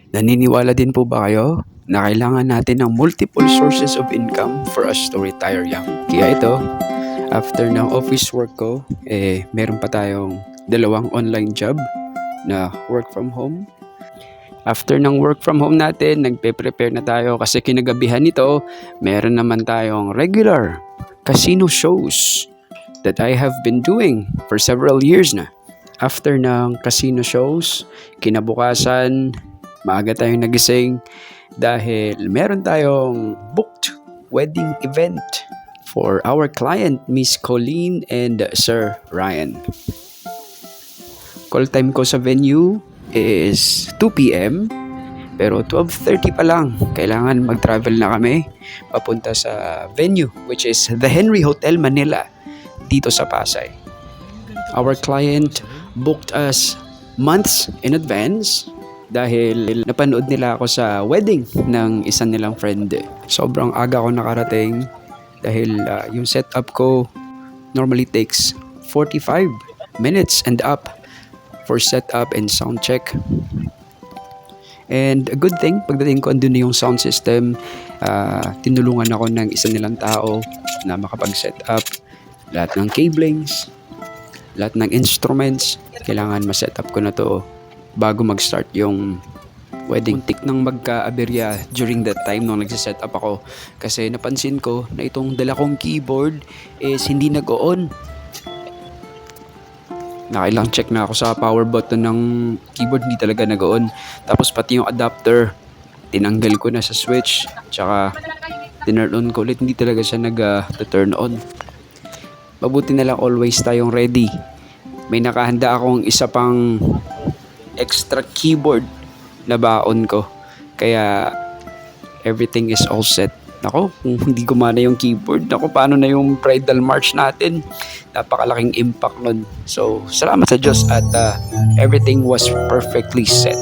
Naniniwala din po ba kayo na kailangan natin ng multiple sources of income for us to retire young? Kaya ito, after ng office work ko, meron pa tayong dalawang online job na work from home. After ng work from home natin, nagpe-prepare na tayo kasi kinagabihan nito, meron naman tayong regular casino shows that I have been doing for several years na. After ng casino shows, kinabukasan, maaga tayong nagising dahil meron tayong booked wedding event for our client, Miss Colleen and Sir Ryan. Call time ko sa venue is 2 p.m. pero 12:30 pa lang, kailangan mag-travel na kami papunta sa venue, which is the Henry Hotel Manila dito sa Pasay. Our client booked us months in advance dahil napanood nila ako sa wedding ng isang nilang friend. Sobrang aga ako nakarating dahil yung setup ko normally takes 45 minutes and up for setup and sound check. And a good thing, pagdating ko andun na yung sound system, tinulungan ako ng isa nilang tao na makapag-set up lahat ng cablings, lahat ng instruments. Kailangan ma-set up ko na to bago mag-start yung wedding. Muntik nang magka-aberya during that time nung nagsiset up ako kasi napansin ko na itong dala kong keyboard is hindi nag-on. Nakailang check na ako sa power button ng keyboard, hindi talaga nag-on. Tapos pati yung adapter, tinanggal ko na sa switch, tsaka tinurn on ko ulit, hindi talaga siya nag-turn on. Mabuti na lang always tayong ready. May nakahanda akong isa pang extra keyboard na baon ko. Kaya everything is all set. Nako, kung hindi gumana yung keyboard, nako, paano na yung bridal march natin? Napakalaking impact nun. So, salamat sa Diyos at everything was perfectly set.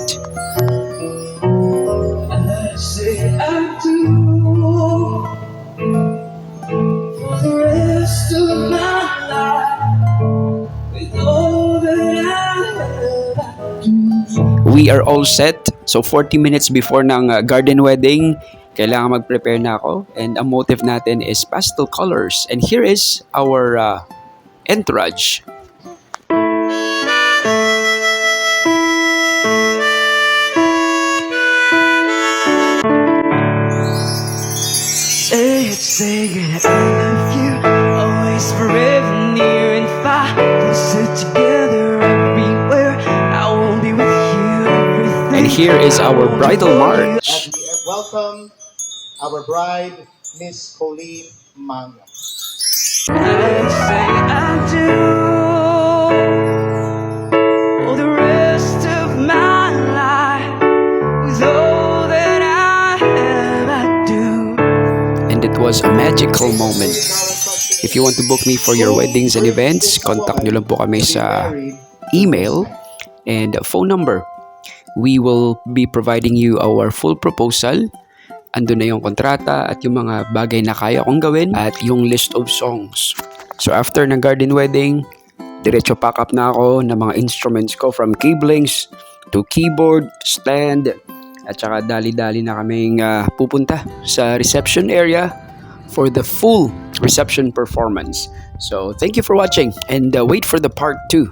We are all set. So 40 minutes before ng garden wedding, kailangan mag-prepare na ako. And ang motive natin is pastel colors. And here is our entourage. Say it, I love you, always forever near. And if I sit together everywhere, I will be with you. Everything. And here is our bridal march. Welcome our bride, Miss Colleen Manga. I say I do. All the rest of my life, with all that I have, I do. And it was a magical moment. If you want to book me for your weddings and events, contact nyo lang po kami sa email and phone number. We will be providing you our full proposal. Andun na yung kontrata at yung mga bagay na kaya kong gawin at yung list of songs. So after ng garden wedding, diretso pack up na ako ng mga instruments ko from cablings to keyboard, stand, at saka dali-dali na kaming pupunta sa reception area for the full reception performance. So thank you for watching and wait for the part 2.